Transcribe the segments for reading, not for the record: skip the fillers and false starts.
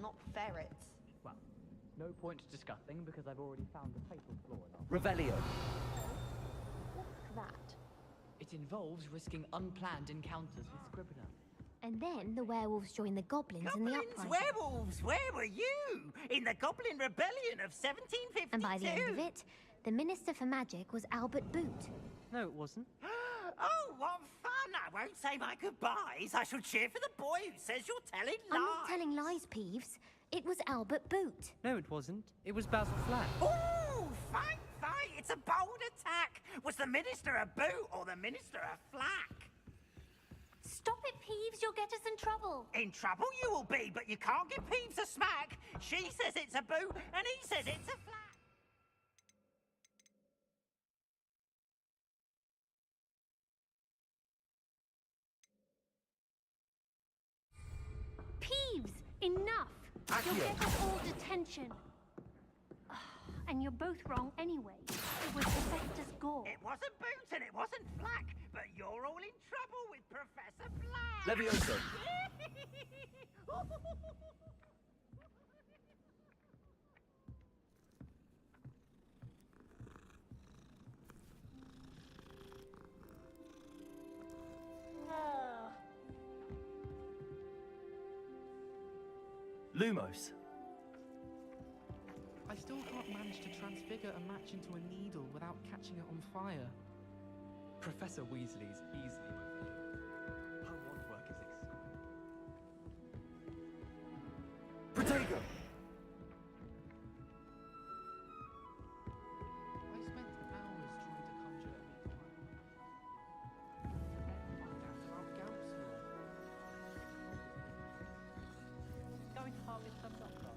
not ferrets. Well, no point discussing because I've already found the fatal flaw in our... Revelio. What's that? It involves risking unplanned encounters with Scrivener. And then the werewolves join the goblins in the uprising. Werewolves, where were you? In the Goblin Rebellion of 1752. And by the end of it, the Minister for Magic was Albert Boot. No, it wasn't. Oh, what fun! I won't say my goodbyes. I shall cheer for the boy who says you're telling lies. I'm not telling lies, Peeves. It was Albert Boot. No, it wasn't. It was Basil Flack. Ooh, fight! It's a bold attack. Was the Minister a boot or the Minister a flack? Stop it, Peeves. You'll get us in trouble. In trouble you will be, but you can't give Peeves a smack. She says it's a boot, and he says it's a flack. Peeves, enough. You'll get us all detention. And you're both wrong anyway. It was Professor Gore. It wasn't boot and it wasn't flack, but you're all in trouble with Professor Flack. Levioso. Lumos. I still can't manage to transfigure a match into a needle without catching it on fire. Professor Weasley's easily revealed. How odd work is this? Protego. I spent hours trying to conjure a meat find out about Gauss law. Going to harvest some doctor.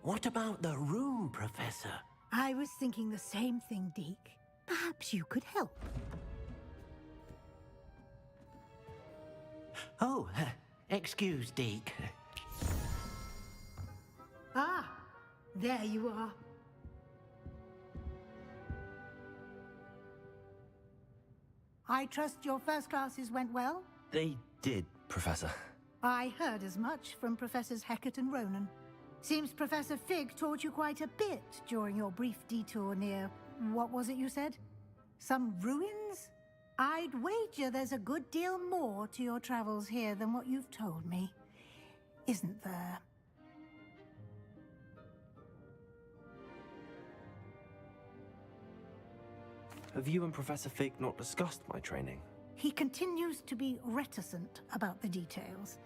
What about the room, Professor? I was thinking the same thing, Deke. Perhaps you could help. Oh, excuse, Deke. Ah, there you are. I trust your first classes went well? They did, Professor. I heard as much from Professors Hecat and Ronan. Seems Professor Fig taught you quite a bit during your brief detour near... what was it you said? Some ruins? I'd wager there's a good deal more to your travels here than what you've told me. Isn't there? Have you and Professor Fig not discussed my training? He continues to be reticent about the details,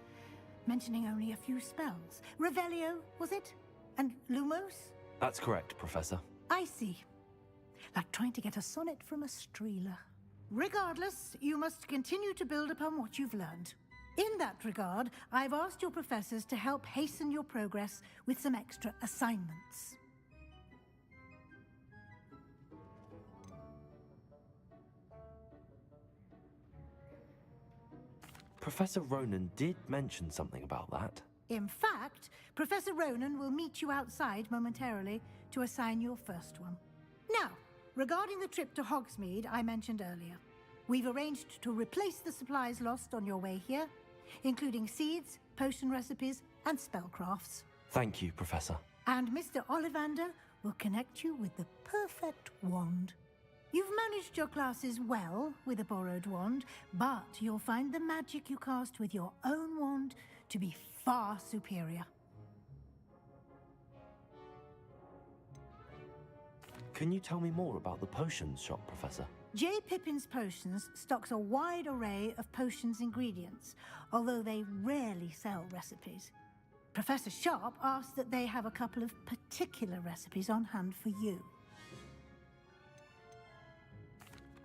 mentioning only a few spells. Revelio, was it? And Lumos? That's correct, Professor. I see. Like trying to get a sonnet from a streeler. Regardless, you must continue to build upon what you've learned. In that regard, I've asked your professors to help hasten your progress with some extra assignments. Professor Ronan did mention something about that. In fact, Professor Ronan will meet you outside momentarily to assign your first one. Now, regarding the trip to Hogsmeade I mentioned earlier, we've arranged to replace the supplies lost on your way here, including seeds, potion recipes, and spellcrafts. Thank you, Professor. And Mr. Ollivander will connect you with the perfect wand. You've managed your classes well with a borrowed wand, but you'll find the magic you cast with your own wand to be far superior. Can you tell me more about the potions shop, Professor? J. Pippin's Potions stocks a wide array of potions ingredients, although they rarely sell recipes. Professor Sharp asks that they have a couple of particular recipes on hand for you.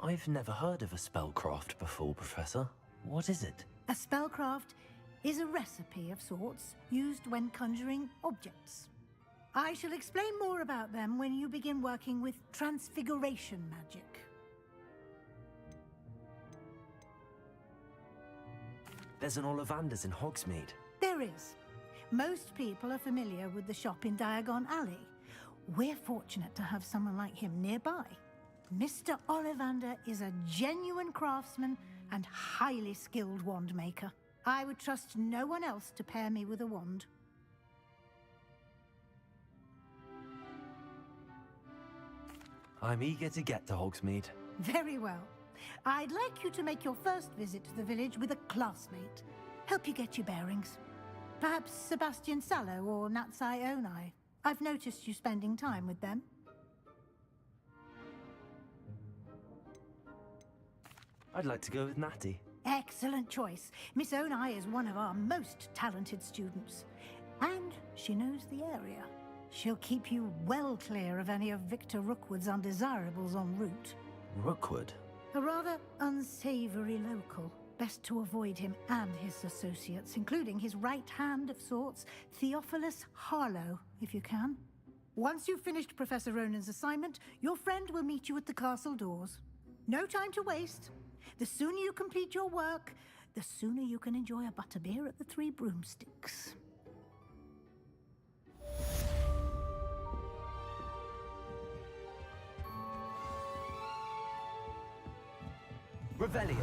I've never heard of a spellcraft before, Professor. What is it? A spellcraft is a recipe of sorts used when conjuring objects. I shall explain more about them when you begin working with transfiguration magic. There's an Ollivander's in Hogsmeade. There is. Most people are familiar with the shop in Diagon Alley. We're fortunate to have someone like him nearby. Mr. Ollivander is a genuine craftsman and highly skilled wand maker. I would trust no one else to pair me with a wand. I'm eager to get to Hogsmeade. Very well. I'd like you to make your first visit to the village with a classmate. Help you get your bearings. Perhaps Sebastian Sallow or Natsai Onai. I've noticed you spending time with them. I'd like to go with Natty. Excellent choice. Miss Onai is one of our most talented students. And she knows the area. She'll keep you well clear of any of Victor Rookwood's undesirables en route. Rookwood? A rather unsavory local. Best to avoid him and his associates, including his right hand of sorts, Theophilus Harlow, if you can. Once you've finished Professor Ronan's assignment, your friend will meet you at the castle doors. No time to waste. The sooner you complete your work, the sooner you can enjoy a butterbeer at the Three Broomsticks. Revelio.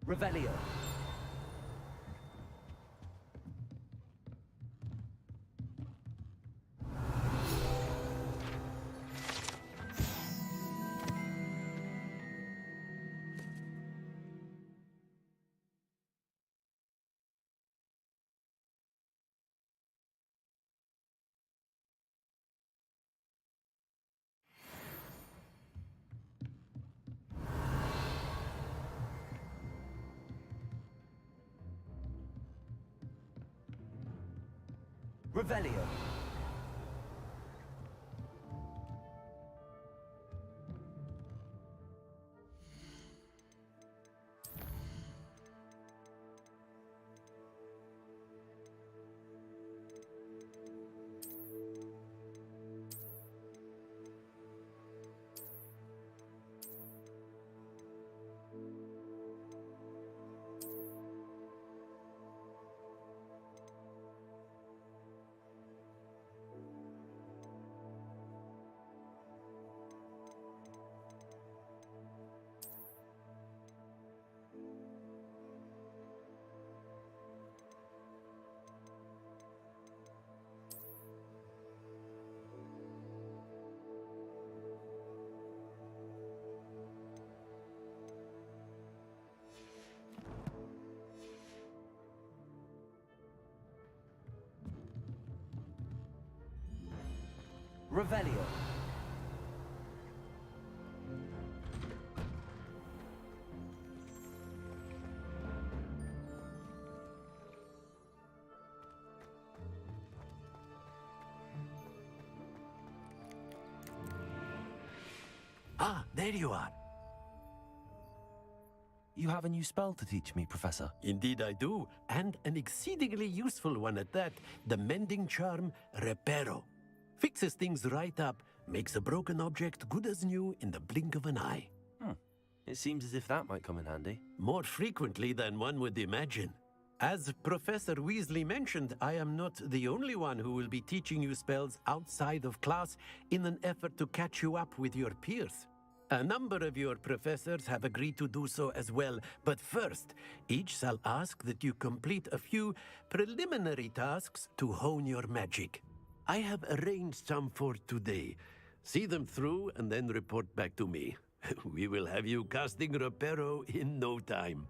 Revelio. Revelio. Revelio. Ah, there you are. You have a new spell to teach me, Professor. Indeed I do, and an exceedingly useful one at that. The mending charm, Reparo. Fixes things right up, makes a broken object good as new in the blink of an eye. It seems as if that might come in handy. More frequently than one would imagine. As Professor Weasley mentioned, I am not the only one who will be teaching you spells outside of class in an effort to catch you up with your peers. A number of your professors have agreed to do so as well, but first, each shall ask that you complete a few preliminary tasks to hone your magic. I have arranged some for today. See them through and then report back to me. We will have you casting Reparo in no time.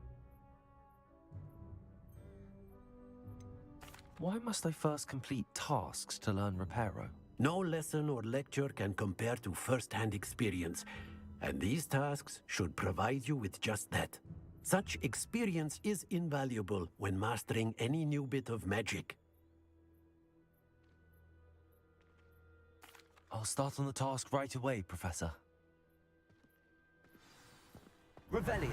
Why must I first complete tasks to learn Reparo? No lesson or lecture can compare to first-hand experience, and these tasks should provide you with just that. Such experience is invaluable when mastering any new bit of magic. I'll start on the task right away, Professor. Revelio.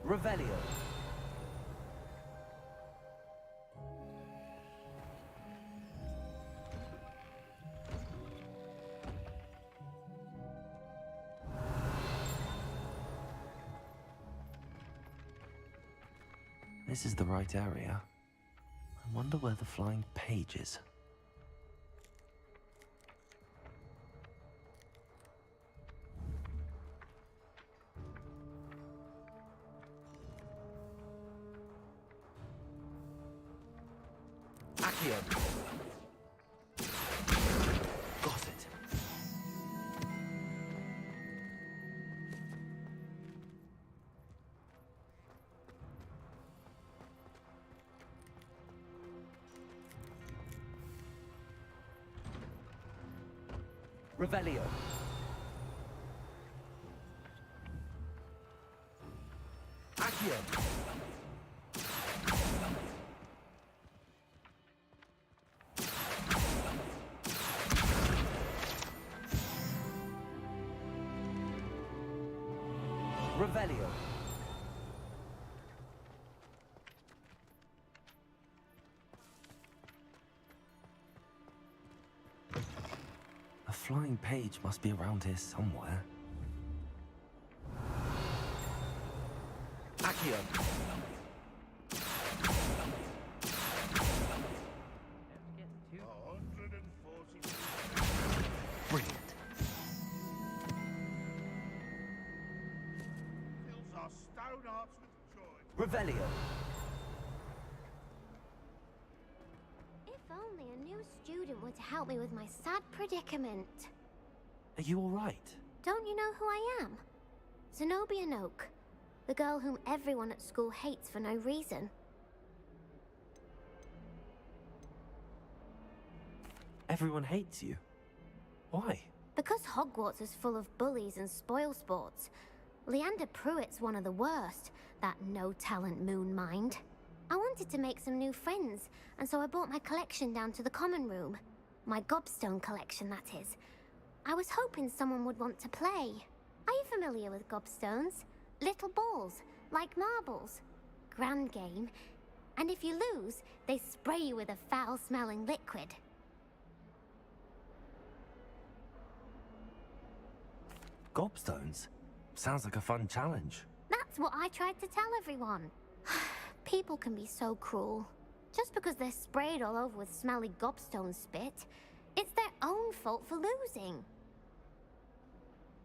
Revelio. This is the right area. I wonder where the flying page is. Got it. Revelio. Accio. Revelio. A flying page must be around here somewhere. Accio. Revelio. If only a new student were to help me with my sad predicament. Are you all right? Don't you know who I am? Zenobia Noak, the girl whom everyone at school hates for no reason. Everyone hates you. Why? Because Hogwarts is full of bullies and spoilsports. Leander Pruitt's one of the worst, that no-talent moon mind. I wanted to make some new friends, and so I brought my collection down to the common room. My gobstone collection, that is. I was hoping someone would want to play. Are you familiar with gobstones? Little balls, like marbles. Grand game. And if you lose, they spray you with a foul-smelling liquid. Gobstones? Sounds like a fun challenge. That's what I tried to tell everyone. People can be so cruel. Just because they're sprayed all over with smelly gobstone spit, it's their own fault for losing.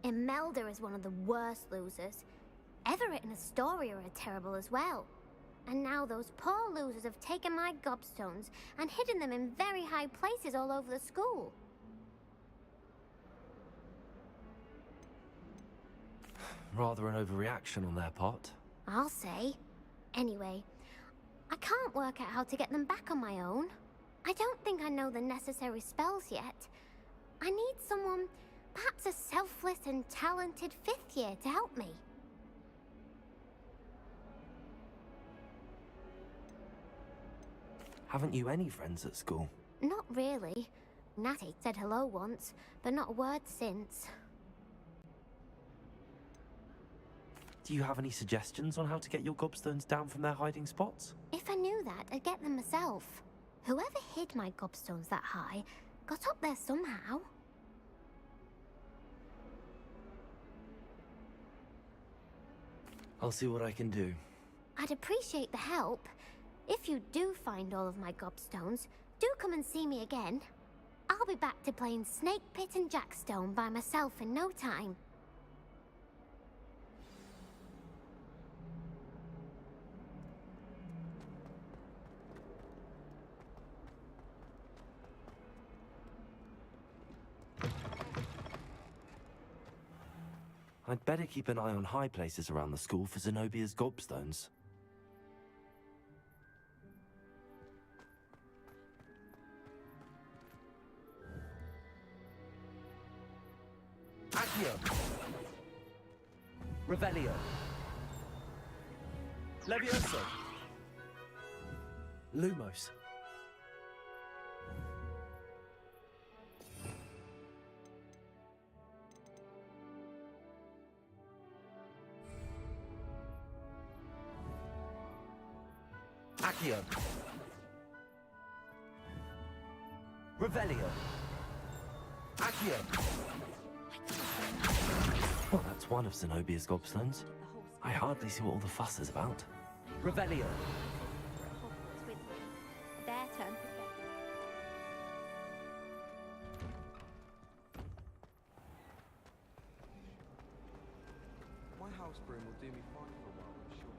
Imelda is one of the worst losers. Everett and Astoria are terrible as well. And now those poor losers have taken my gobstones and hidden them in very high places all over the school. Rather an overreaction on their part. I'll say. Anyway, I can't work out how to get them back on my own. I don't think I know the necessary spells yet. I need someone, perhaps a selfless and talented 5th year to help me. Haven't you any friends at school? Not really. Natty said hello once, but not a word since. Do you have any suggestions on how to get your gobstones down from their hiding spots? If I knew that, I'd get them myself. Whoever hid my gobstones that high got up there somehow. I'll see what I can do. I'd appreciate the help. If you do find all of my gobstones, do come and see me again. I'll be back to playing Snake Pit and Jackstone by myself in no time. I'd better keep an eye on high places around the school for Zenobia's gobstones. Accio. Revelio. Levioso. Lumos. Accio. Revelio. Accio. Well, that's one of Zenobia's gobstones. I hardly see what all the fuss is about. Revelio. Their turn. My house broom will do me fine for a while, I'm sure.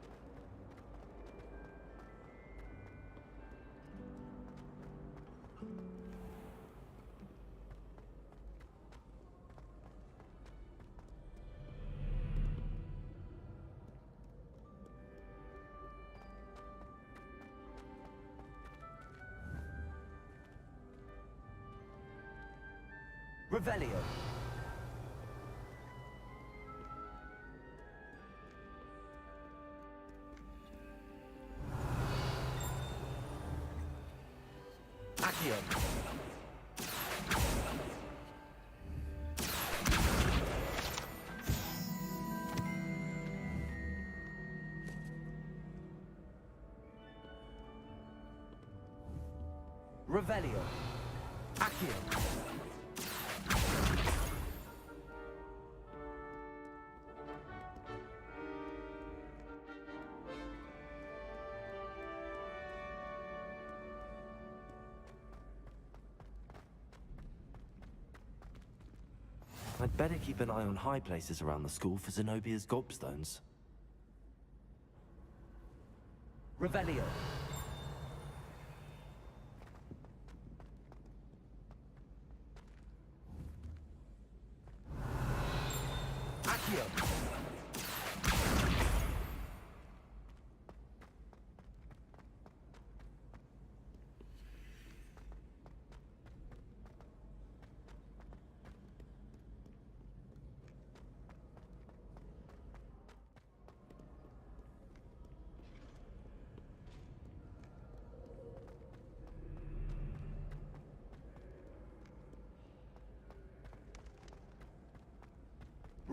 Revelio. Accio. Revelio. Accio. I'd better keep an eye on high places around the school for Zenobia's gobstones. Revelio. Accio.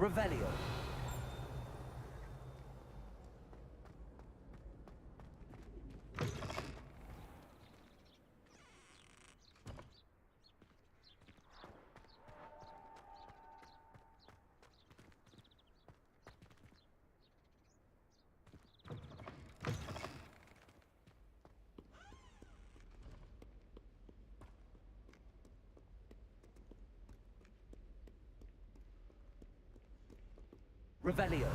Revelio. Revelio.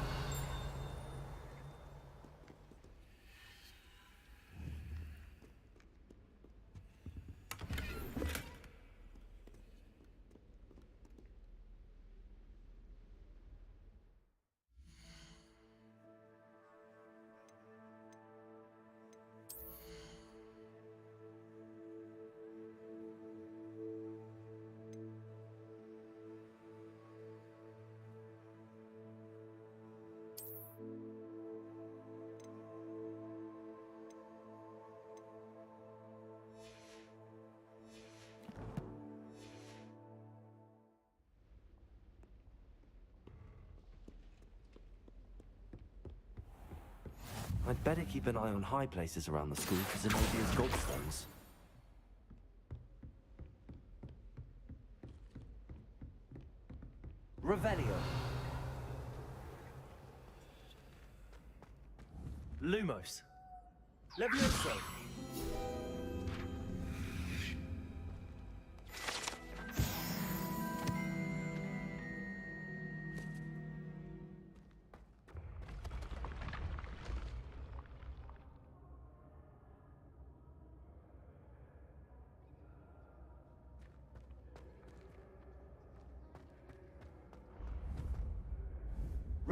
I'd better keep an eye on high places around the school for Zenobia's gobstones. Revelio. Lumos. Levioso.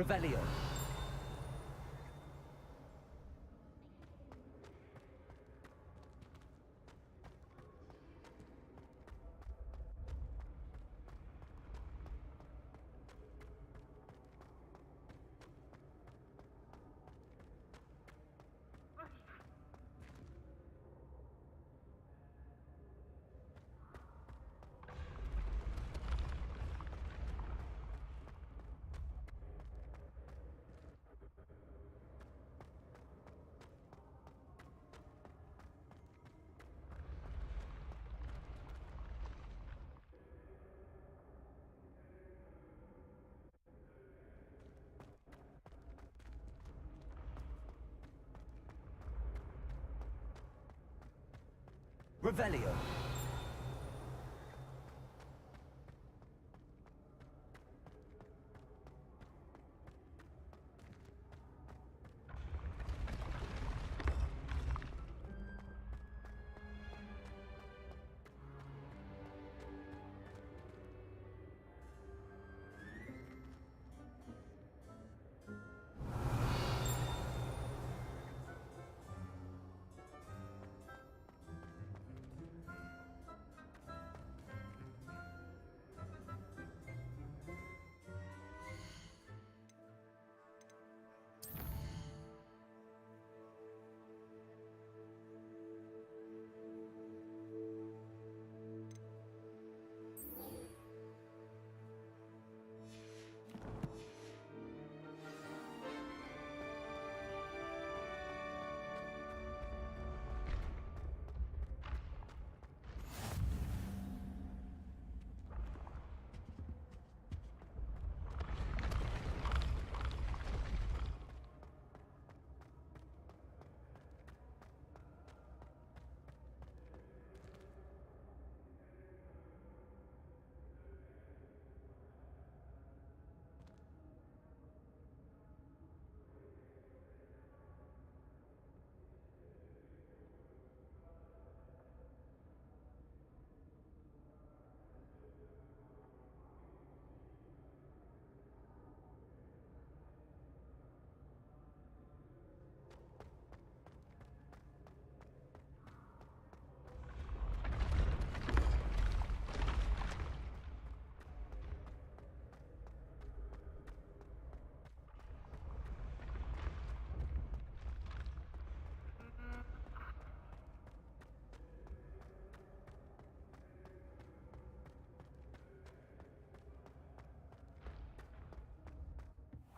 Revelio. Revelio.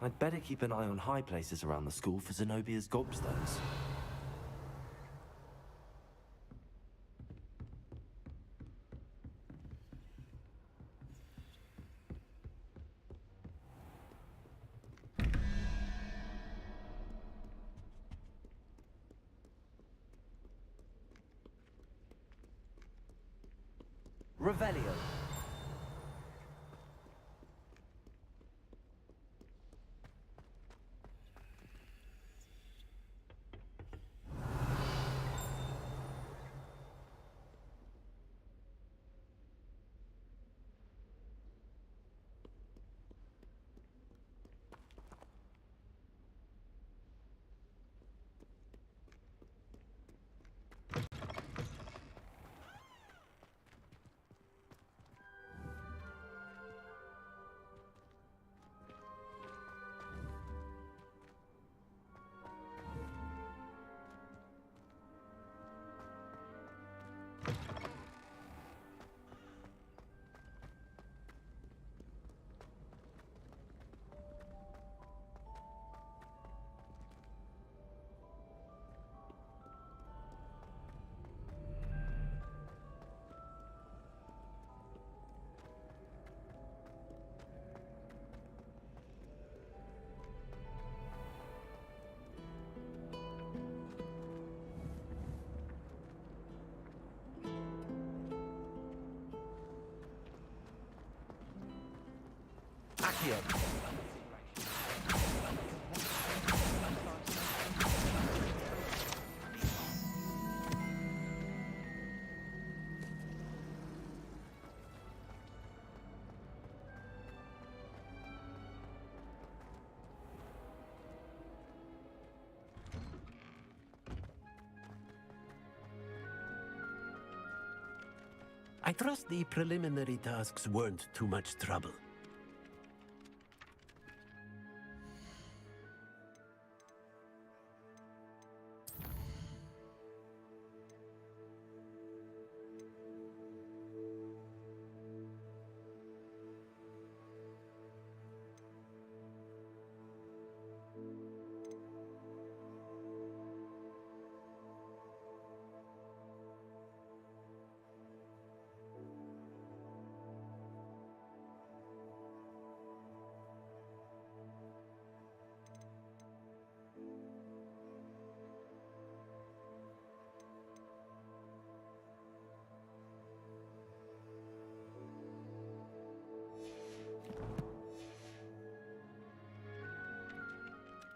I'd better keep an eye on high places around the school for Zenobia's gobstones. Revelio. Accio. I trust the preliminary tasks weren't too much trouble.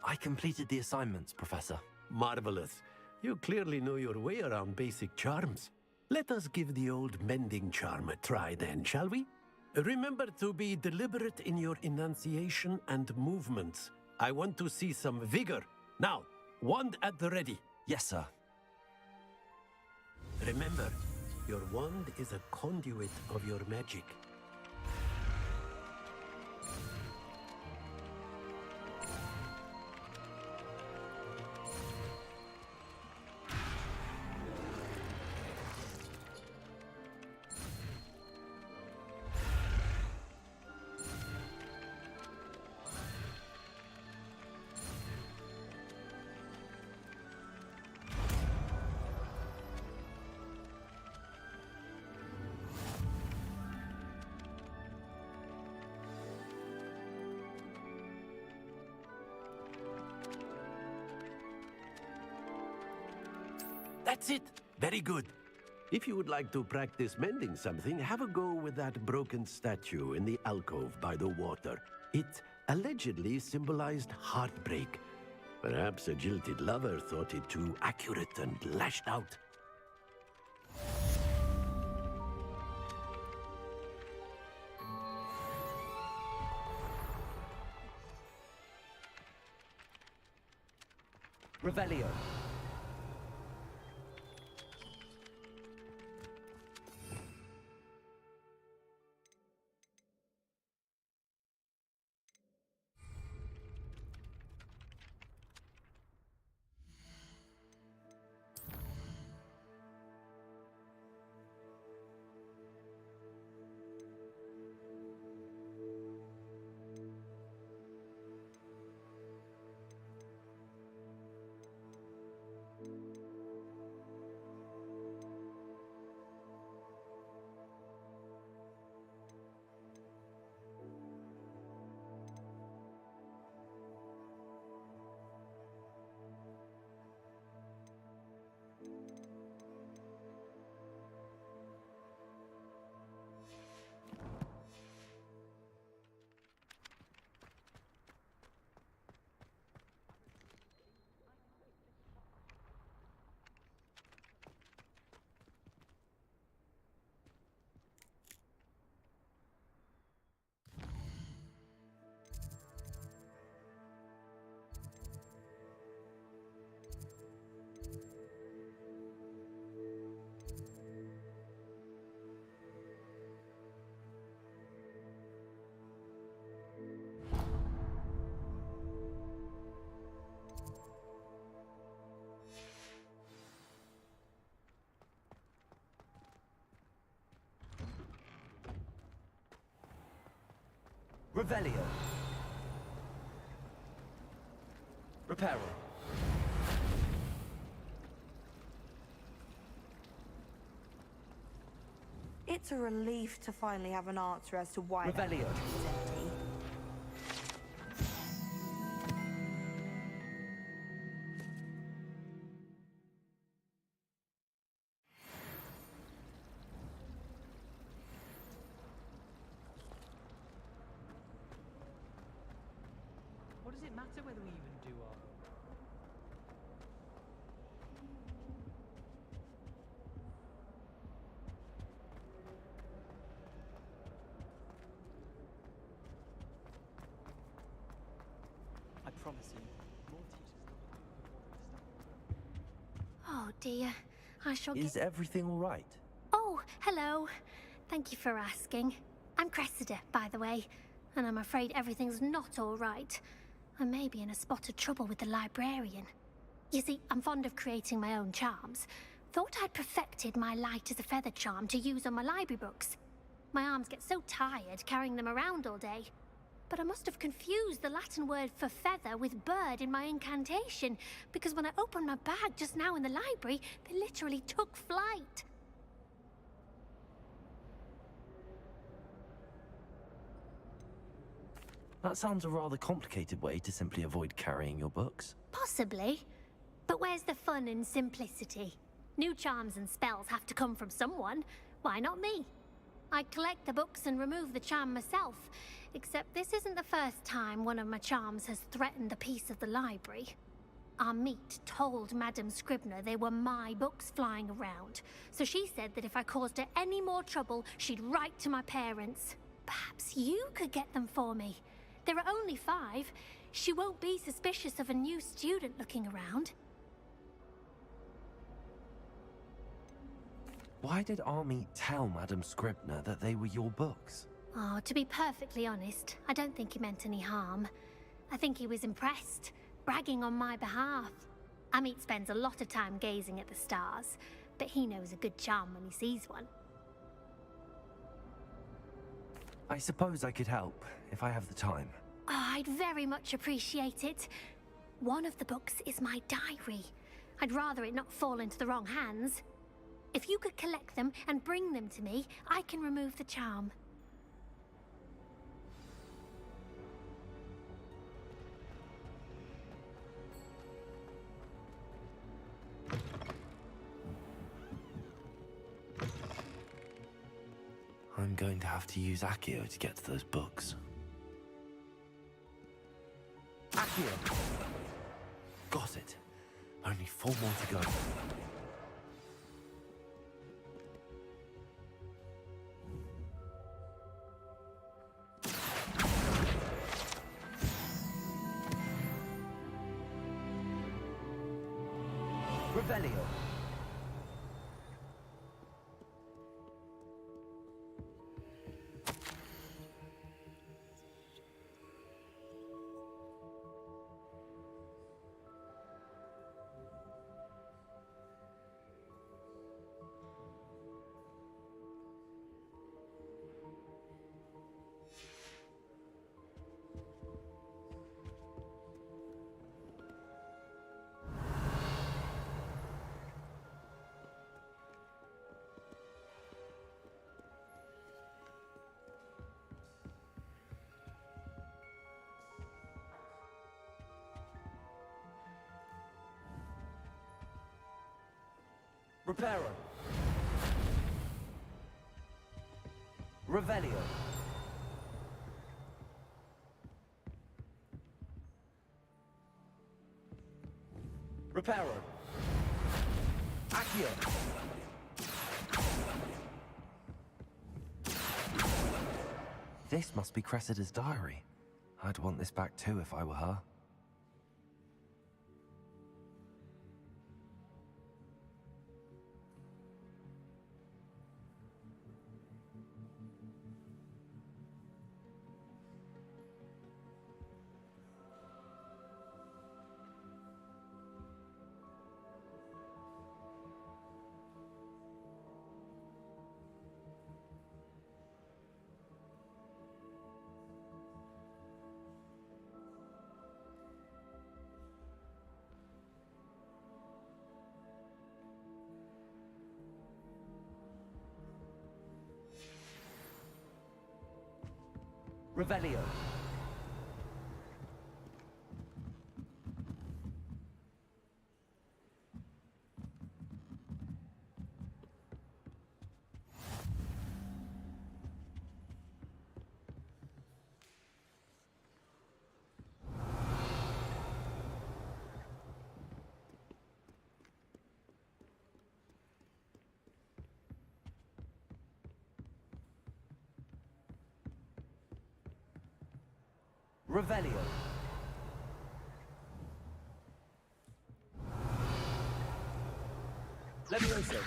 I completed the assignments, Professor. Marvelous. You clearly know your way around basic charms. Let us give the old mending charm a try then, shall we? Remember to be deliberate in your enunciation and movements. I want to see some vigor. Now, wand at the ready. Yes, sir. Remember, your wand is a conduit of your magic. That's it. Very good. If you would like to practice mending something, have a go with that broken statue in the alcove by the water. It allegedly symbolized heartbreak. Perhaps a jilted lover thought it too accurate and lashed out. Revelio. Revelio. Reparo. It's a relief to finally have an answer as to why that Revelio. box is empty. What does it matter whether we even do our... I promise you, more teachers know Oh dear, I shall Is get... everything all right? Oh, hello. Thank you for asking. I'm Cressida, by the way, and I'm afraid everything's not all right. I may be in a spot of trouble with the librarian. You see, I'm fond of creating my own charms. Thought I'd perfected my light as a feather charm to use on my library books. My arms get so tired carrying them around all day. But I must have confused the Latin word for feather with bird in my incantation, because when I opened my bag just now in the library, they literally took flight. That sounds a rather complicated way to simply avoid carrying your books. Possibly. But where's the fun in simplicity? New charms and spells have to come from someone. Why not me? I collect the books and remove the charm myself. Except this isn't the first time one of my charms has threatened the peace of the library. Our meet told Madame Scribner they were my books flying around. So she said that if I caused her any more trouble, she'd write to my parents. Perhaps you could get them for me. There are only 5. She won't be suspicious of a new student looking around. Why did Army tell Madame Scribner that they were your books? Oh, to be perfectly honest, I don't think he meant any harm. I think he was impressed, bragging on my behalf. Amit spends a lot of time gazing at the stars, but he knows a good charm when he sees one. I suppose I could help, if I have the time. Oh, I'd very much appreciate it. One of the books is my diary. I'd rather it not fall into the wrong hands. If you could collect them and bring them to me, I can remove the charm. I'm going to have to use Accio to get to those books. Accio! Got it. Only 4 more to go. Revelio. Reparo. Revelio. Reparo. Accio. This must be Cressida's diary. I'd want this back too if I were her. Revelio. Revelio. Levioso.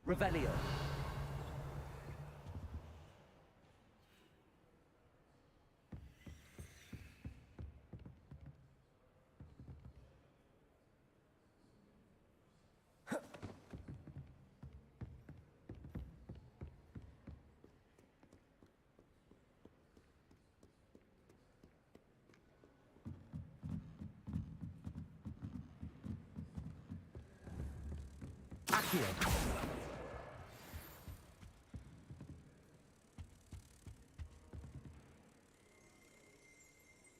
Revelio. Accio.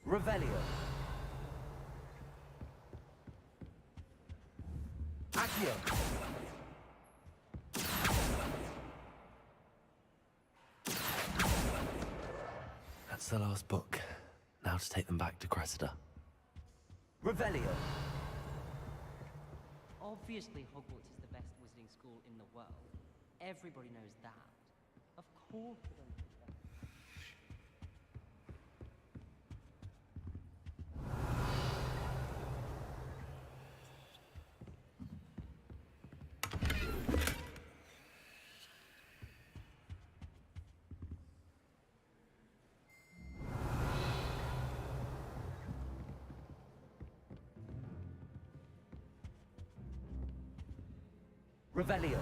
Revelio. Accio. That's the last book. Now to take them back to Cressida. Revelio. Obviously, Hogwarts is the best wizarding school in the world. Everybody knows that. Of course we don't think that. Revelio.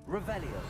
Revelio.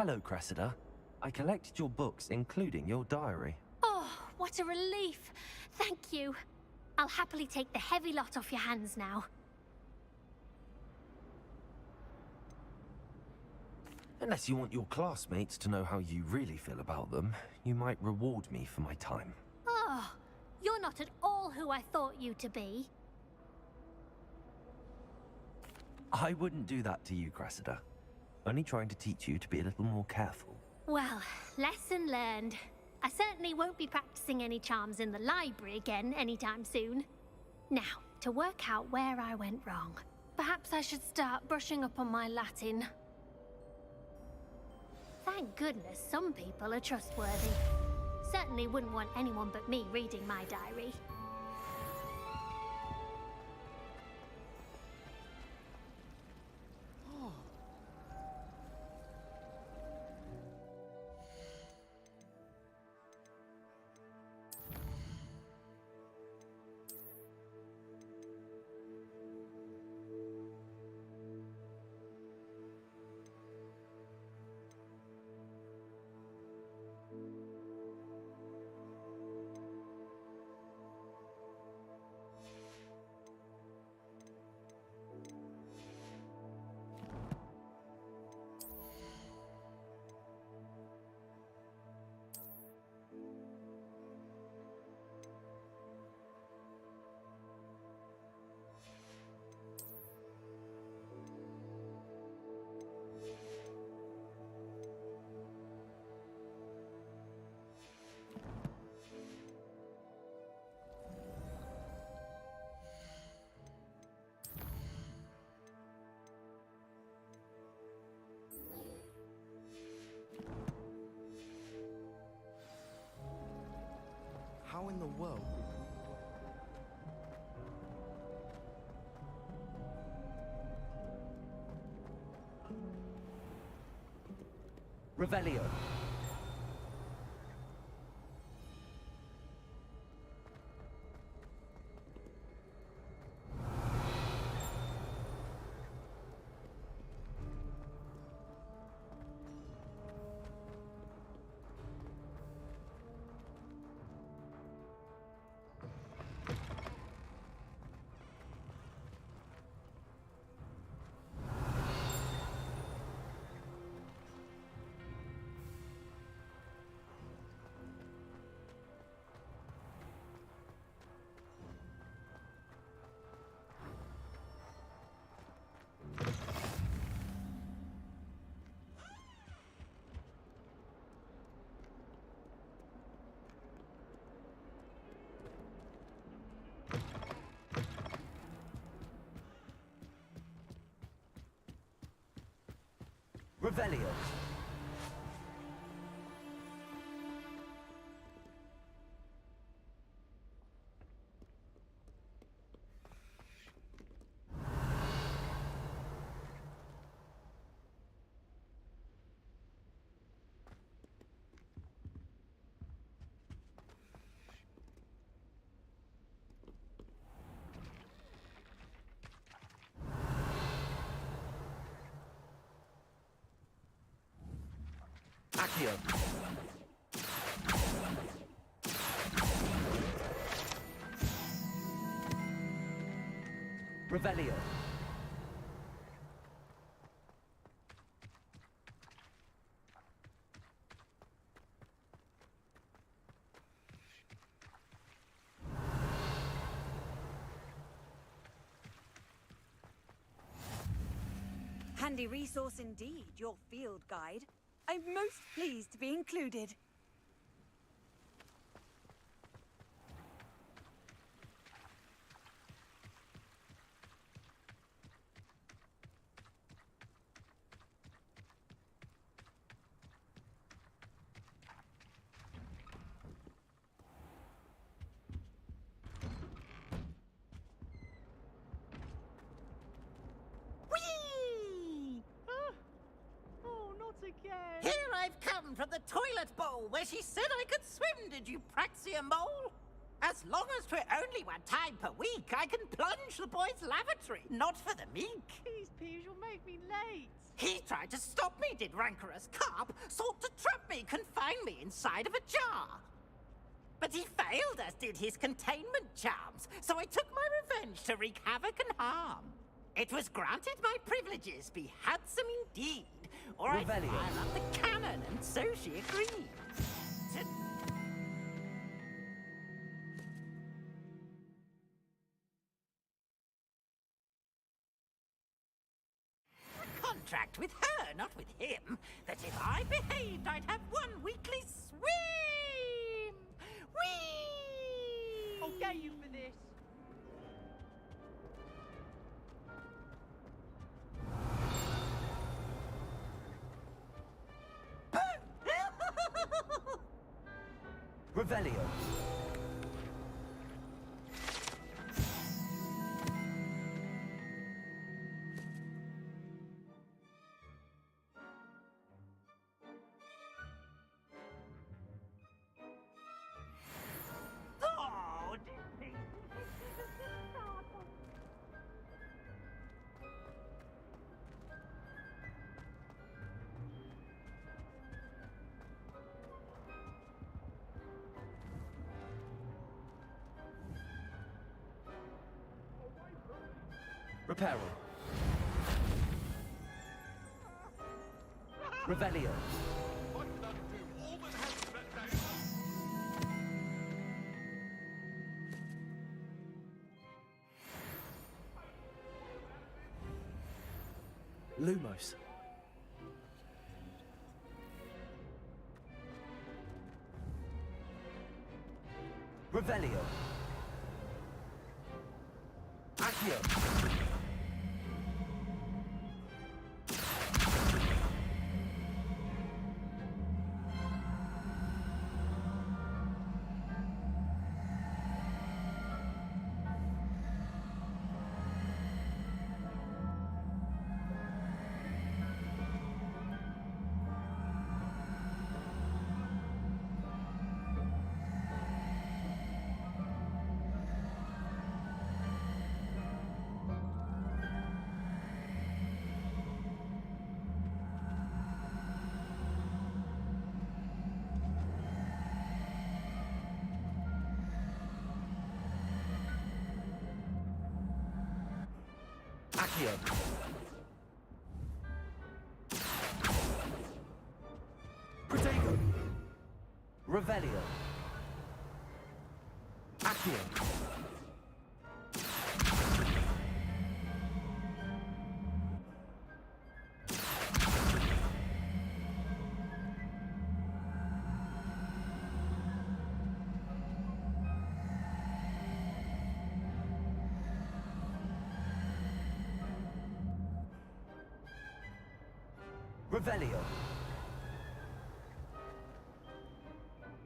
Hello, Cressida. I collected your books, including your diary. Oh, what a relief. Thank you. I'll happily take the heavy lot off your hands now. Unless you want your classmates to know how you really feel about them, you might reward me for my time. Oh, you're not at all who I thought you to be. I wouldn't do that to you, Cressida. Only trying to teach you to be a little more careful. Well, lesson learned. I certainly won't be practicing any charms in the library again anytime soon. Now, to work out where I went wrong. Perhaps I should start brushing up on my Latin. Thank goodness some people are trustworthy. Certainly wouldn't want anyone but me reading my diary. Whoa. Revelio. Revelio. Accio. Revelio. Handy resource indeed, your field guide. I'm most pleased to be included. Whee! Oh, not again. Here I've come from the toilet bowl where she said I could swim, did you praxia mole? As long as 'twere only one time per week, I can plunge the boy's lavatory, not for the meek. Please, Peeves, you'll make me late. He tried to stop me, did rancorous carp, sought to trap me, confine me inside of a jar. But he failed, as did his containment charms, so I took my revenge to wreak havoc and harm. It was granted my privileges be handsome indeed, or I'd Revelio. fire up the cannon, and so she agreed. A contract with her, not with him, that if I behaved, I'd have one weekly swim! Whee! I'll get you for this. Revelio. Oh, Disney! Reparo. Revelio. Lumos. Revelio. Accio. Accio. Protego. Revelio. Accio. Revelio.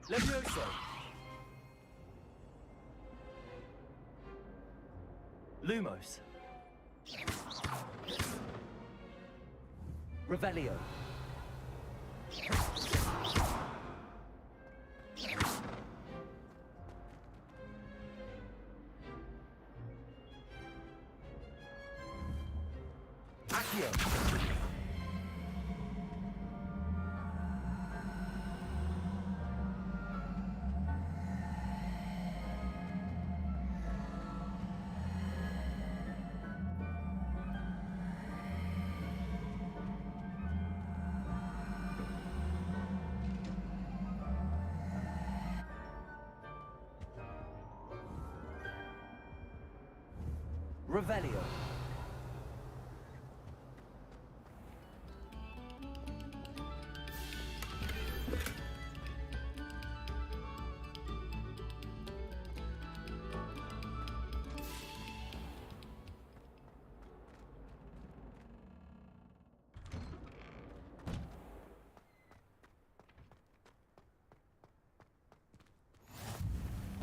Levioso. Lumos. Revelio. Accio. Revelio.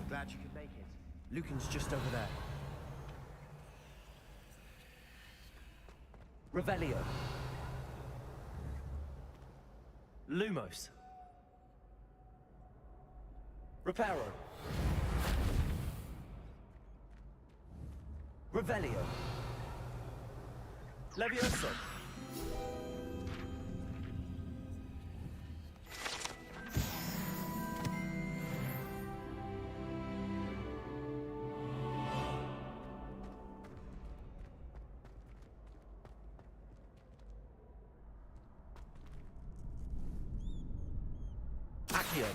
Glad you could make it. Lucan's just over there. Revelio. Lumos. Reparo. Revelio. Levioso. Accio.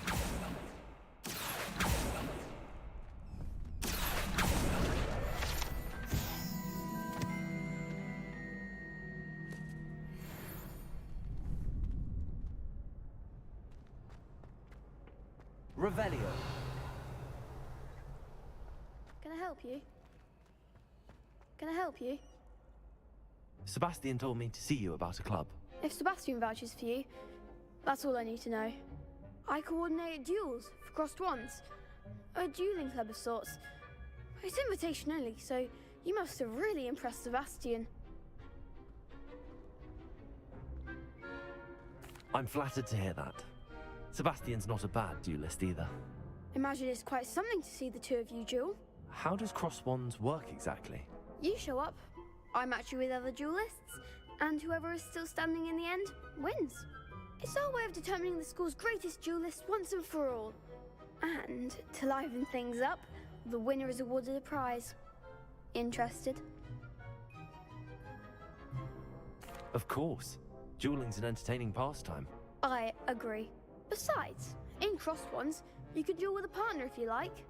Revelio. Can I help you? Can I help you? Sebastian told me to see you about a club. If Sebastian vouches for you, that's all I need to know. I coordinate duels for crossed wands. A dueling club of sorts. It's invitation only, so you must have really impressed Sebastian. I'm flattered to hear that. Sebastian's not a bad duelist either. Imagine it's quite something to see the two of you duel. How does cross wands work exactly? You show up, I match you with other duelists, and whoever is still standing in the end wins. It's our way of determining the school's greatest duelist once and for all. And to liven things up, the winner is awarded a prize. Interested? Of course. Dueling's an entertaining pastime. I agree. Besides, in crossed ones, you could duel with a partner if you like.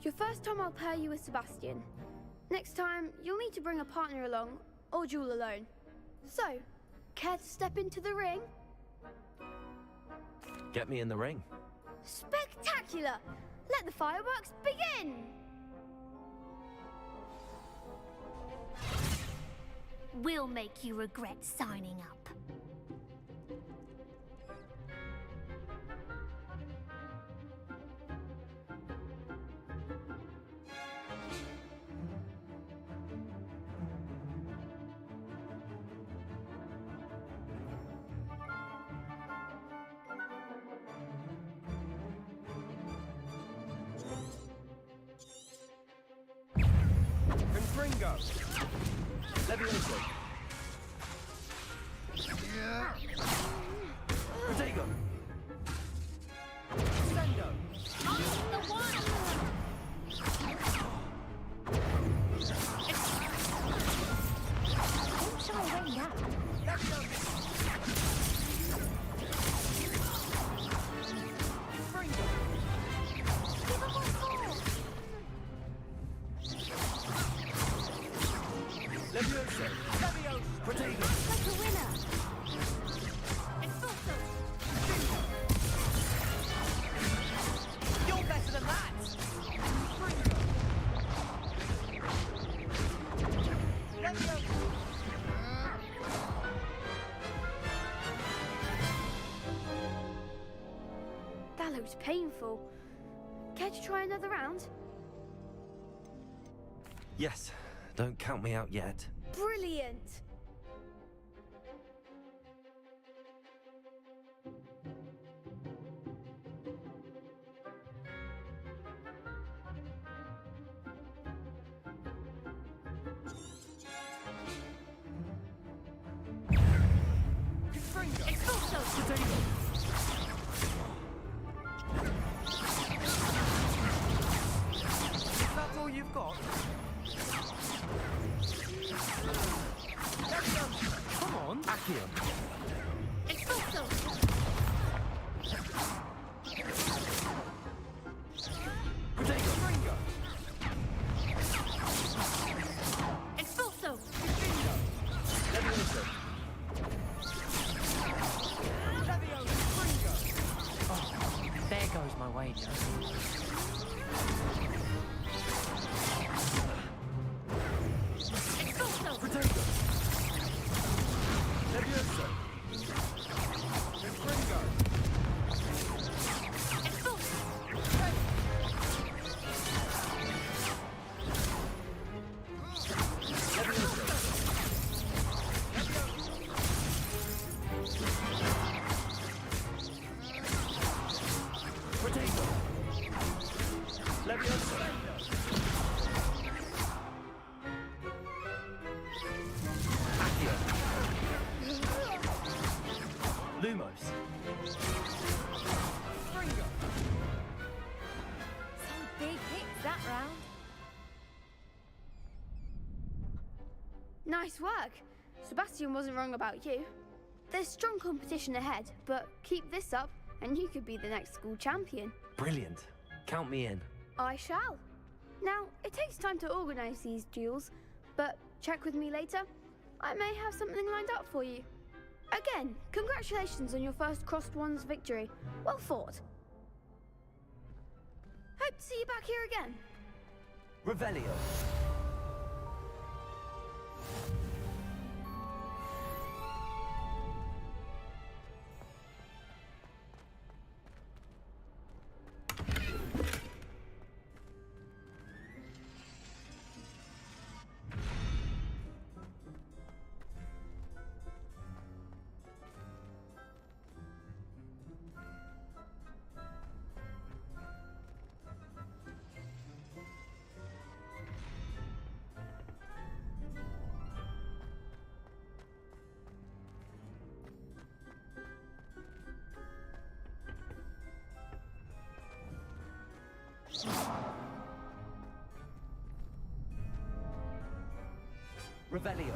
Your first time I'll pair you with Sebastian. Next time, you'll need to bring a partner along, or duel alone. So, care to step into the ring? Get me in the ring. Spectacular! Let the fireworks begin! We'll make you regret signing up. Confringo. Levioso. Protego. Testando. The one! Levioso! Levioso! Protego! Like a winner. Expulso. You're better than that! Levioso! That looks painful. Care to try another round? Yes, don't count me out yet. Brilliant! Expulso. Is that all you've got? Come on! Accio! Expulso. Protego! Expulso. Levioso! There goes my wager. Expulso. Protego! Levioso! Fringo! Expulso. Protego! Levioso! Accio! Lumos! Some big hits that round. Nice work. Sebastian wasn't wrong about you. There's strong competition ahead, but keep this up and you could be the next school champion. Brilliant. Count me in. I shall. Now, it takes time to organise these duels, but check with me later. I may have something lined up for you. Again, congratulations on your first Crossed Wands victory. Well fought. Hope to see you back here again. Revelio. Revelio.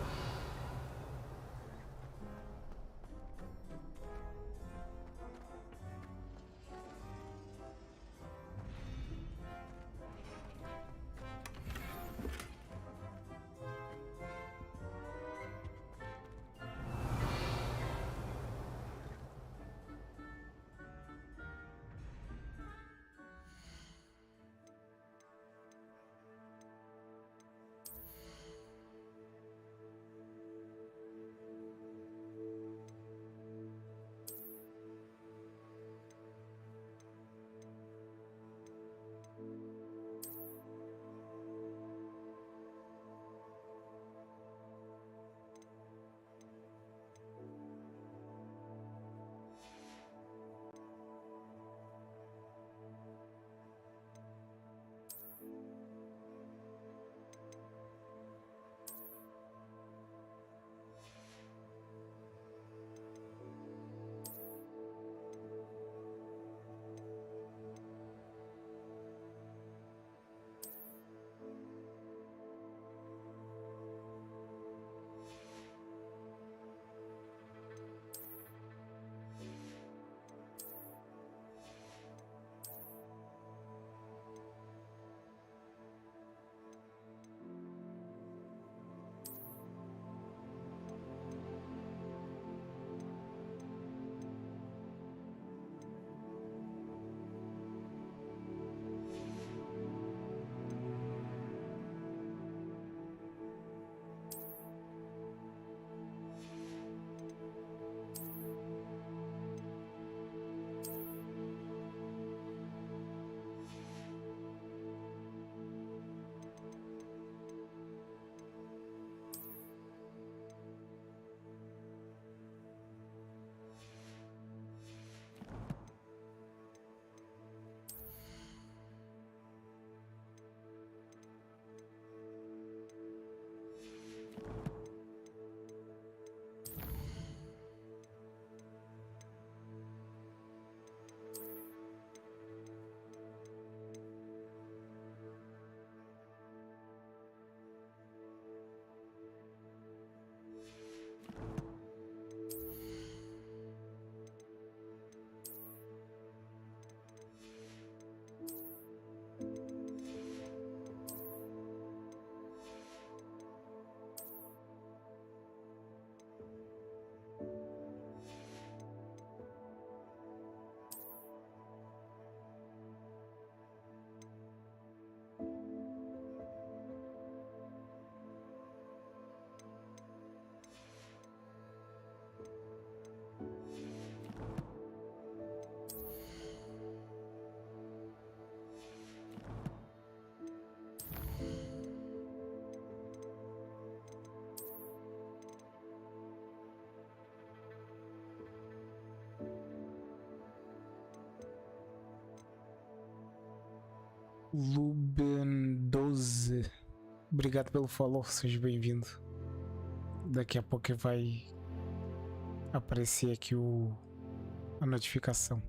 Luben12. Obrigado pelo follow, seja bem-vindo. Daqui a pouco vai aparecer aqui a notificação.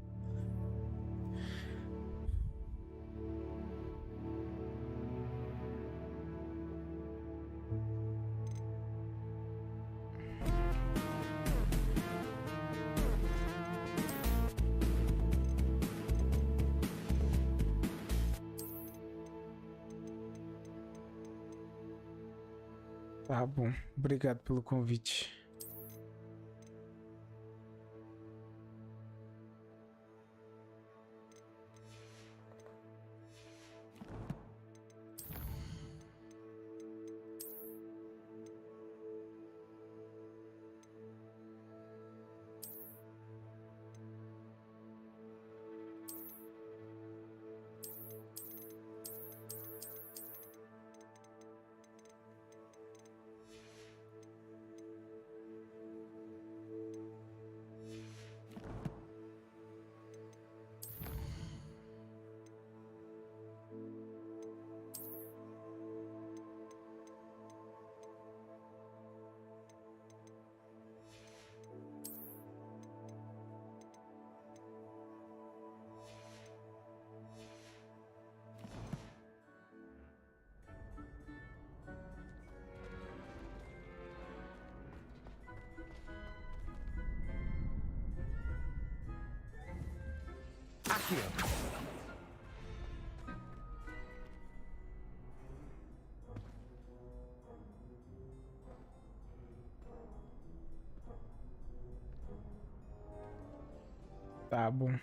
Tá bom, obrigado pelo convite. Tá bom.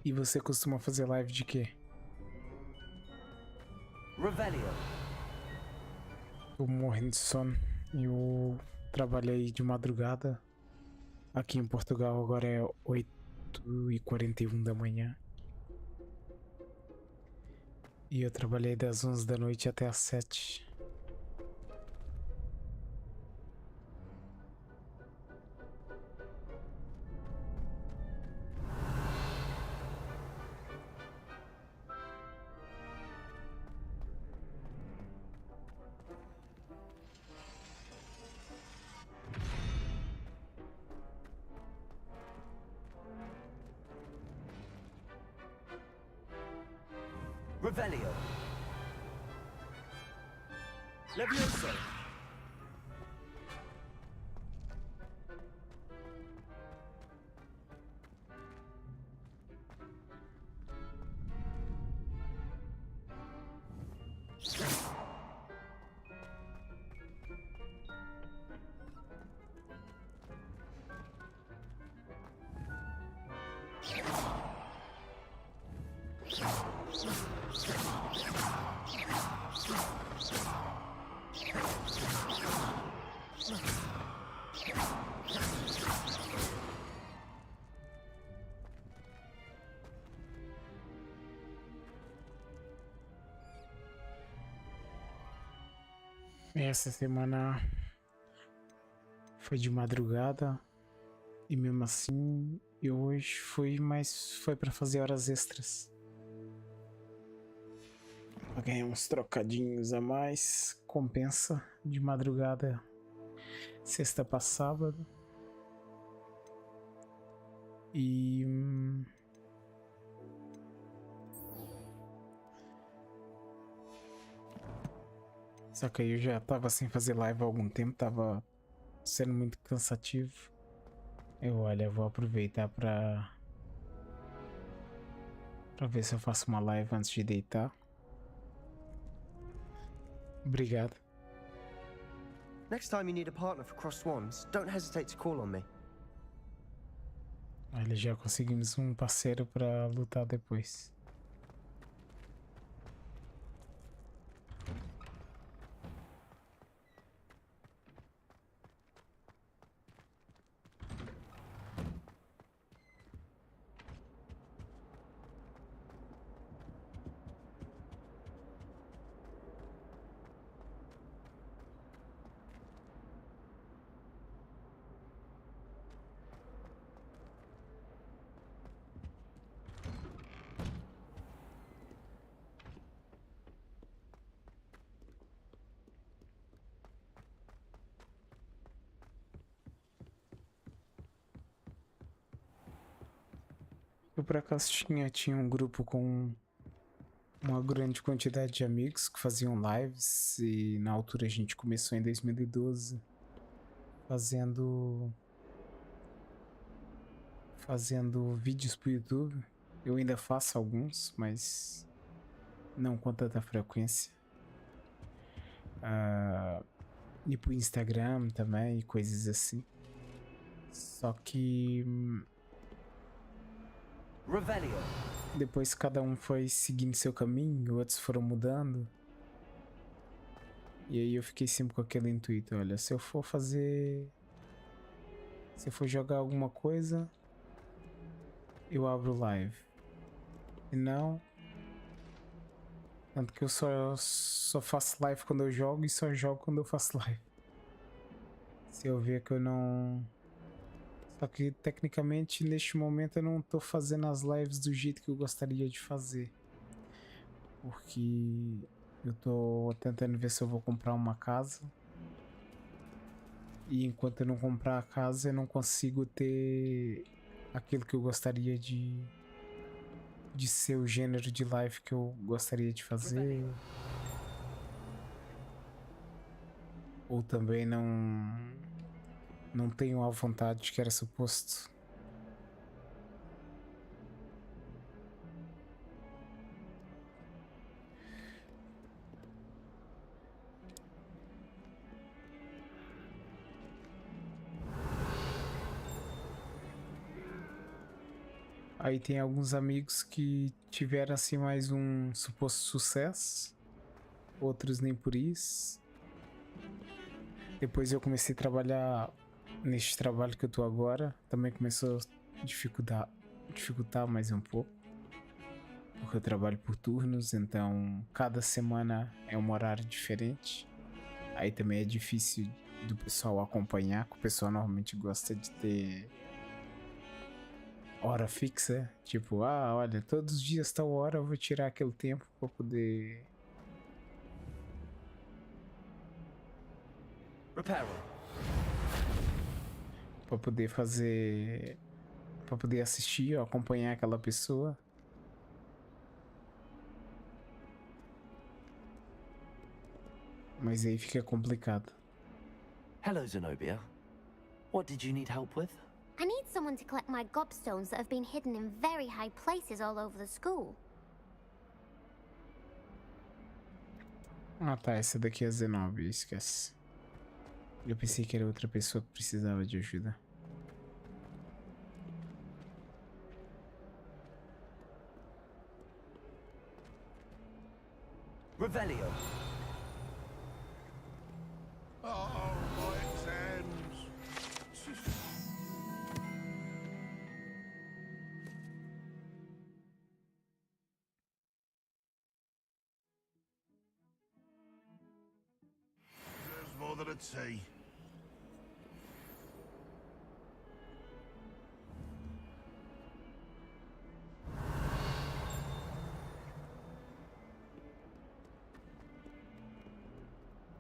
E você costuma fazer live de quê? Revelio. Tô morrendo de sono. Eu trabalhei de madrugada. Aqui em Portugal agora é 8h41 da manhã. E eu trabalhei das 11 da noite até as 7. Revelio. Levioso. Essa semana foi de madrugada e mesmo assim eu hoje fui, mas foi para fazer horas extras. Pra ganhar uns trocadinhos a mais, compensa de madrugada, sexta pra sábado. E só que aí eu já tava sem fazer live há algum tempo, tava sendo muito cansativo. Eu vou aproveitar pra ver se eu faço uma live antes de deitar. Obrigado. Next time you need a partner for Cross Swans, don't hesitate to call on me. Olha, já conseguimos um parceiro pra lutar depois. Eu por acaso tinha um grupo com uma grande quantidade de amigos que faziam lives e na altura a gente começou em 2012 fazendo vídeos pro YouTube. Eu ainda faço alguns, mas não com tanta frequência. E pro Instagram também, e coisas assim. Só que depois cada um foi seguindo seu caminho, outros foram mudando. E aí eu fiquei sempre com aquele intuito, olha, se eu for jogar alguma coisa, eu abro live. E não. Tanto que eu só faço live quando eu jogo e só jogo quando eu faço live. Se eu ver que eu não... Só que tecnicamente neste momento eu não tô fazendo as lives do jeito que eu gostaria de fazer. Porque eu tô tentando ver se eu vou comprar uma casa. E enquanto eu não comprar a casa eu não consigo ter aquilo que eu gostaria de ser o gênero de live que eu gostaria de fazer. Ou também não tenho a vontade que era suposto. Aí tem alguns amigos que tiveram assim mais um suposto sucesso, outros nem por isso. Depois eu comecei a trabalhar neste trabalho que eu tô agora, também começou a dificultar mais um pouco, porque eu trabalho por turnos, então cada semana é um horário diferente. Aí também é difícil do pessoal acompanhar, que o pessoal normalmente gosta de ter hora fixa, tipo, olha, todos os dias tal hora eu vou tirar aquele tempo pra poder fazer, pra poder assistir ou acompanhar aquela pessoa. Mas aí fica complicado. Hello, Zenobia. What did you need help with? I need someone to collect my gobstones that have been hidden in very high places all over the school. Ah tá, essa daqui é a Zenobia, esquece. Eu pensei que era outra pessoa que precisava de ajuda. Revelio. More than a tea.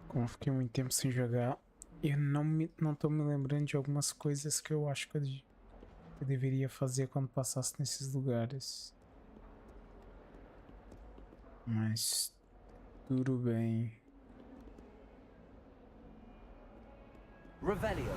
Como eu fiquei muito tempo sem jogar, eu não tô me lembrando de algumas coisas que eu acho que eu deveria fazer quando passasse nesses lugares. Mas tudo bem. Revelio.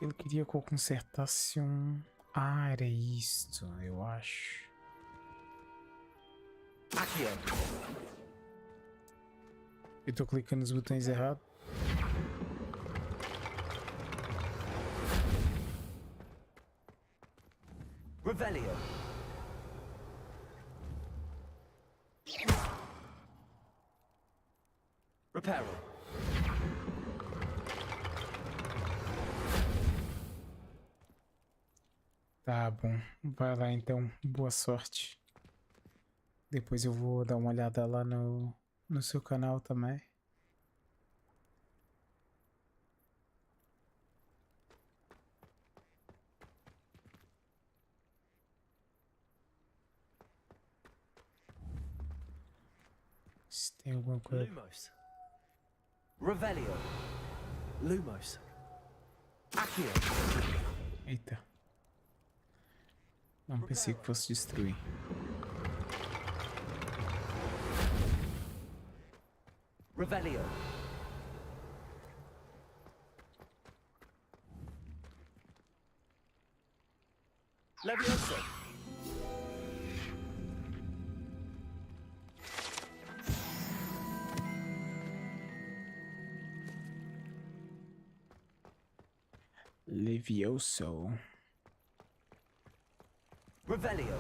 Ele queria que eu consertasse um... era isto, eu acho. Aqui. Eu tô clicando nos botões errados. Revelio. Reparo. Tá bom, vai lá então, boa sorte. Depois eu vou dar uma olhada lá no seu canal também. se tem alguma coisa. Lumos. Revelio. Lumos. Accio. Eita. Não pensei que fosse destruir. Revelio. Levioso. Levioso. Revelio.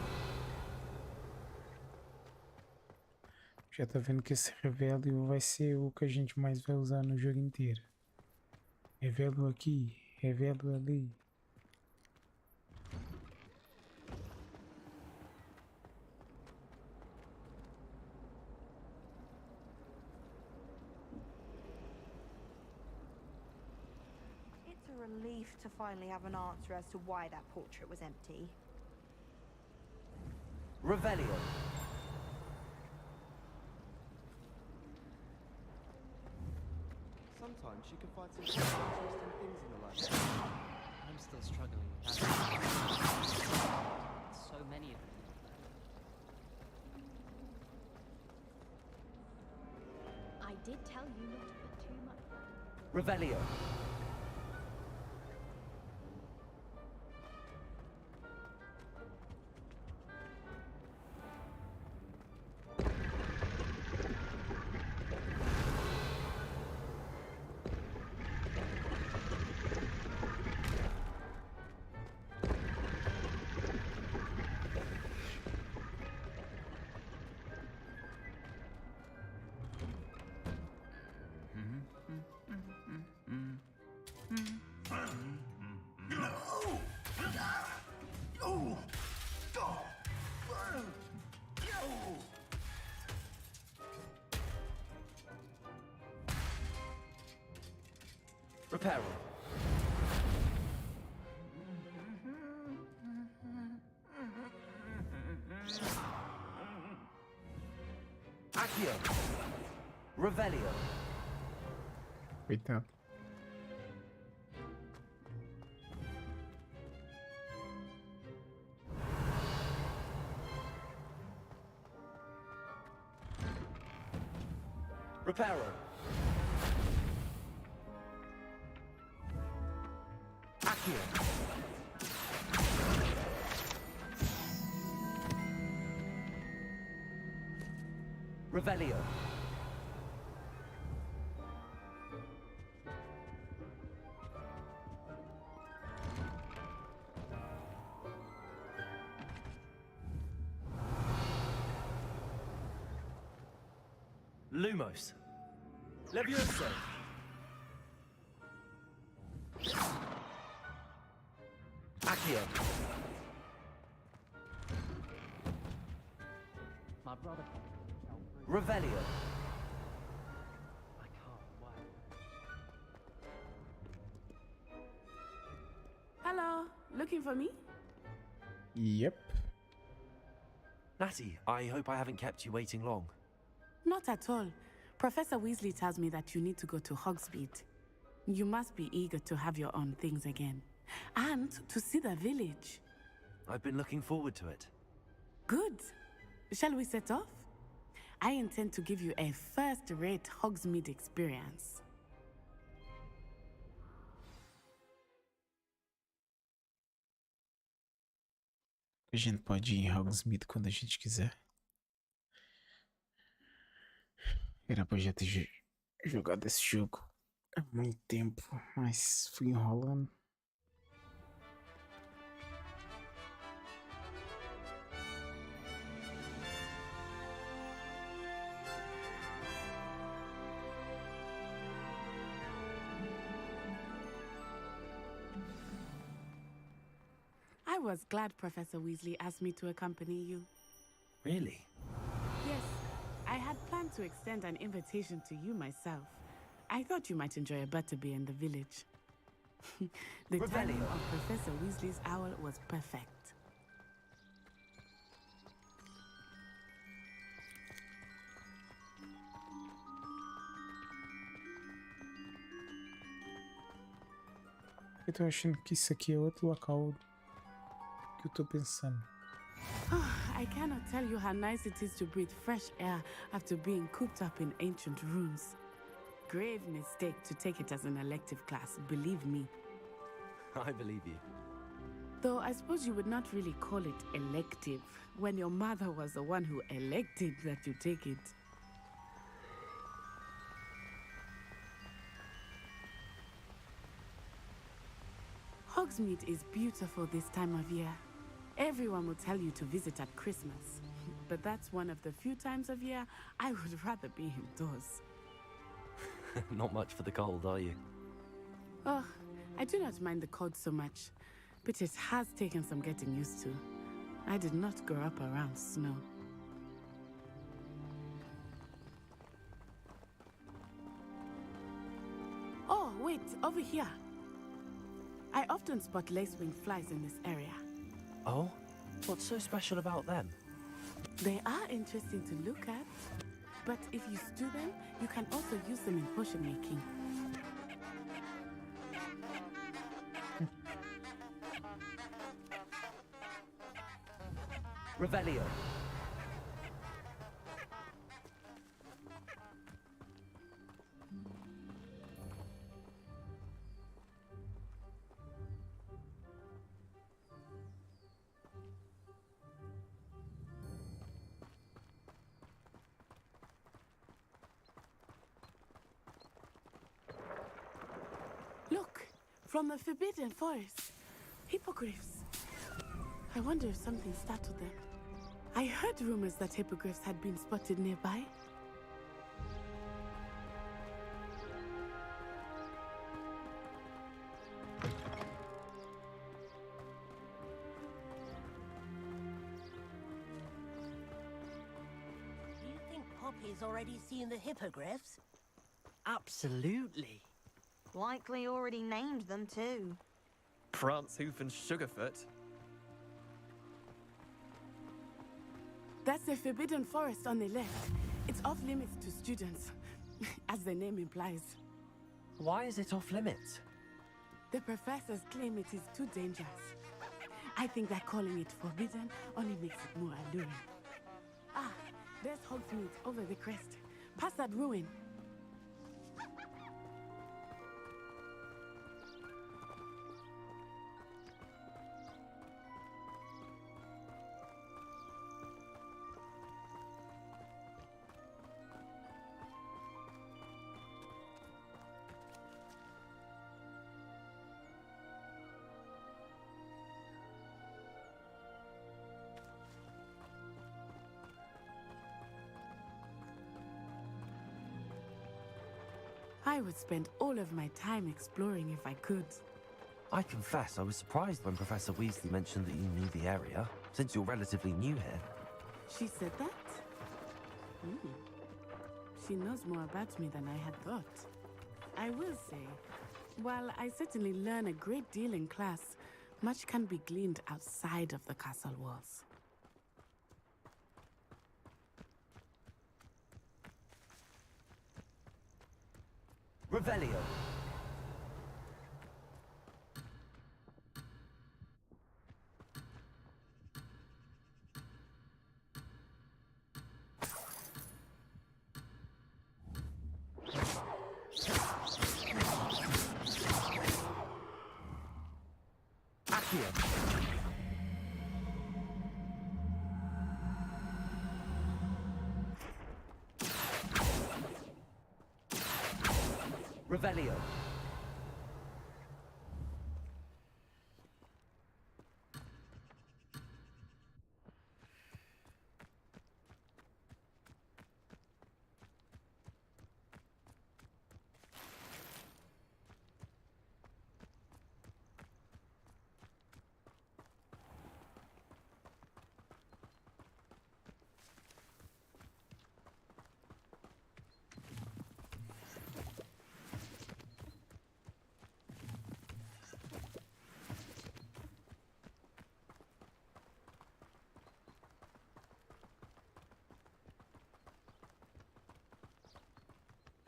Já tô vendo que esse Revelio vai ser o que a gente mais vai usar no jogo inteiro. Revelio aqui, Revelio ali. It's a relief to finally have an answer as to why that portrait was empty. Revelio. Sometimes you can find some interesting things in the library. I'm still struggling with that. So many of them. I did tell you not to put too much. Revelio. Reparo. Accio. Revelio. Coitado. Reparo. Accio. Revelio. Lumos. Levioso. Accio. My brother. Revelio. I can't wait. Hello, looking for me? Yep. Natty, I hope I haven't kept you waiting long. Not at all. Professor Weasley tells me that you need to go to Hogsmeade. You must be eager to have your own things again. And to see the village. I've been looking forward to it. Good. Shall we set off? I intend to give you a first-rate Hogsmeade experience. A gente pode ir em Hogsmeade quando a gente quiser. Era pra já ter jogado esse jogo há muito tempo, mas fui enrolando. I was glad Professor Weasley asked me to accompany you. Really? Yes, I had planned to extend an invitation to you myself. I thought you might enjoy a butterbeer in the village. The timing of Professor Weasley's owl was perfect. Eu tô achando que isso aqui é outro local que eu tô pensando. I cannot tell you how nice it is to breathe fresh air after being cooped up in ancient ruins. Grave mistake to take it as an elective class, believe me. I believe you. Though I suppose you would not really call it elective when your mother was the one who elected that you take it. Hogsmeade is beautiful this time of year. Everyone will tell you to visit at Christmas. But that's one of the few times of year I would rather be indoors. Not much for the cold, are you? Oh, I do not mind the cold so much, but it has taken some getting used to. I did not grow up around snow. Oh, wait, over here. I often spot lacewing flies in this area. Oh? What's so special about them? They are interesting to look at, but if you stew them, you can also use them in potion making. Revelio. Look, from the Forbidden Forest. Hippogriffs. I wonder if something startled them. I heard rumors that hippogriffs had been spotted nearby. Do you think Poppy's already seen the hippogriffs? Absolutely. Likely already named them too. Prance, Hoof, and Sugarfoot. That's the Forbidden Forest on the left. It's off limits to students, as the name implies. Why is it off limits? The professors claim it is too dangerous. I think that calling it forbidden only makes it more alluring. Ah, there's Hogsmeade over the crest. Past that ruin. I would spend all of my time exploring if I could. I confess, I was surprised when Professor Weasley mentioned that you knew the area, since you're relatively new here. She said that? She knows more about me than I had thought. I will say, while I certainly learn a great deal in class, much can be gleaned outside of the castle walls. Revelio. Accio. Revelio.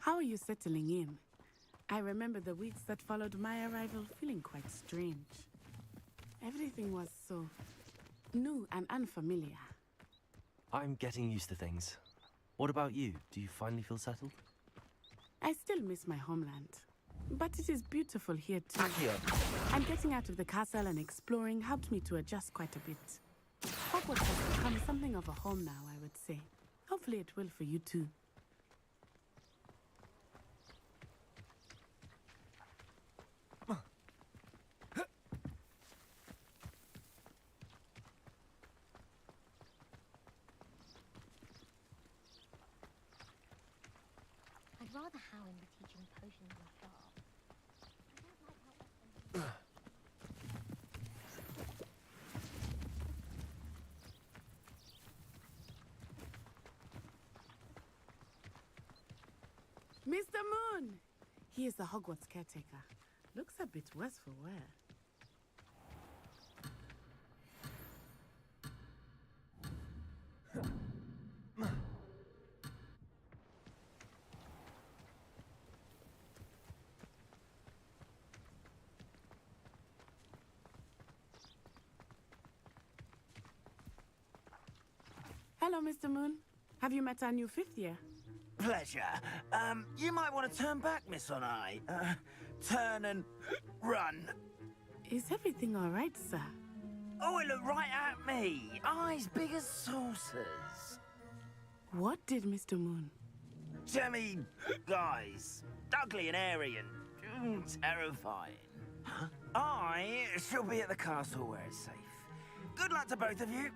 How are you settling in? I remember the weeks that followed my arrival feeling quite strange. Everything was so new and unfamiliar. I'm getting used to things. What about you? Do you finally feel settled? I still miss my homeland, but it is beautiful here too. Accio. And getting out of the castle and exploring helped me to adjust quite a bit. Hogwarts has become something of a home now, I would say. Hopefully it will for you too. I'd rather Howin be teaching potions than Sharp. I don't like how often Mr. Moon! He is the Hogwarts caretaker. Looks a bit worse for wear. Hello, Mr. Moon. Have you met our new 5th year? Pleasure. You might want to turn back, Miss Onai. Turn and run. Is everything all right, sir? Oh, it looked right at me. Eyes big as saucers. What did Mr. Moon? Jemmy guys. Ugly and airy and terrifying. I shall be at the castle where it's safe. Good luck to both of you.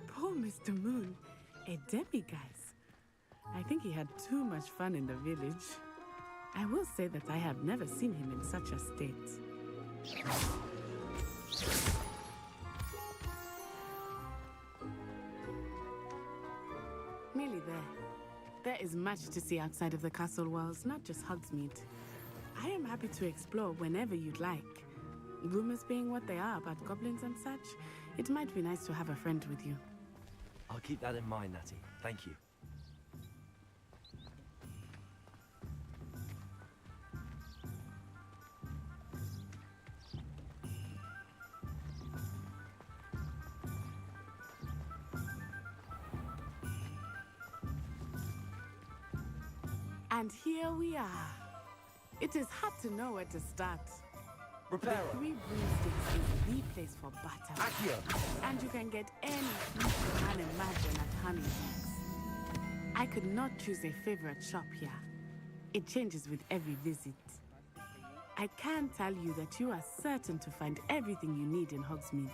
Poor Mr. Moon. A demiguise. I think he had too much fun in the village. I will say that I have never seen him in such a state. Nearly there. There is much to see outside of the castle walls, not just Hogsmeade. I am happy to explore whenever you'd like. Rumors being what they are about goblins and such, it might be nice to have a friend with you. I'll keep that in mind, Natty. Thank you. And here we are. It is hard to know where to start. Reparo. The Three Broomsticks is the place for butter. Accio. And you can get any fruit you can imagine at Honeydews. I could not choose a favorite shop here. It changes with every visit. I can tell you that you are certain to find everything you need in Hogsmeade.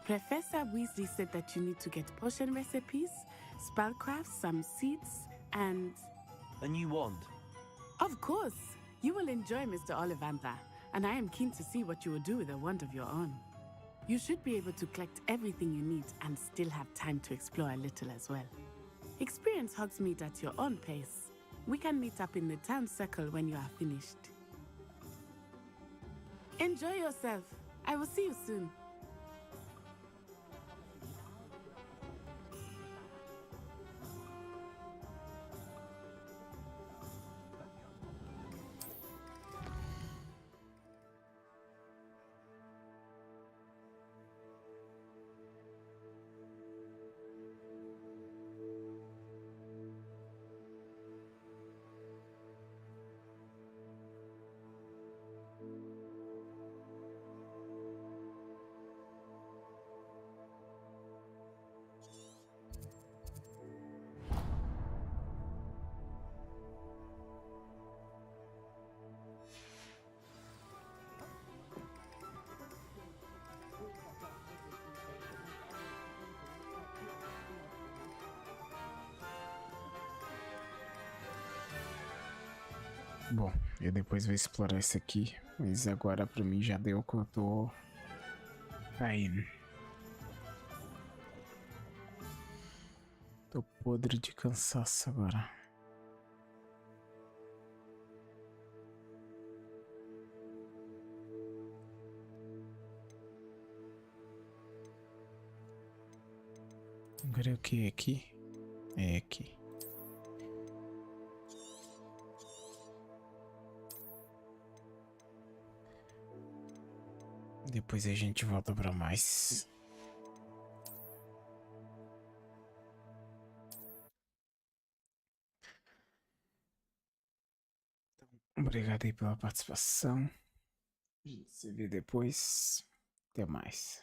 Professor Weasley said that you need to get potion recipes, spellcrafts, some seeds, and... A new wand. Of course! You will enjoy Mr. Ollivander, and I am keen to see what you will do with a wand of your own. You should be able to collect everything you need and still have time to explore a little as well. Experience Hogsmeade at your own pace. We can meet up in the town circle when you are finished. Enjoy yourself. I will see you soon. Bom, eu depois vou explorar isso aqui, mas agora pra mim já deu que eu tô caindo. Tô podre de cansaço agora. Agora é o que? Aqui? É aqui. Depois a gente volta pra mais. Obrigado aí pela participação. A gente se vê depois. Até mais.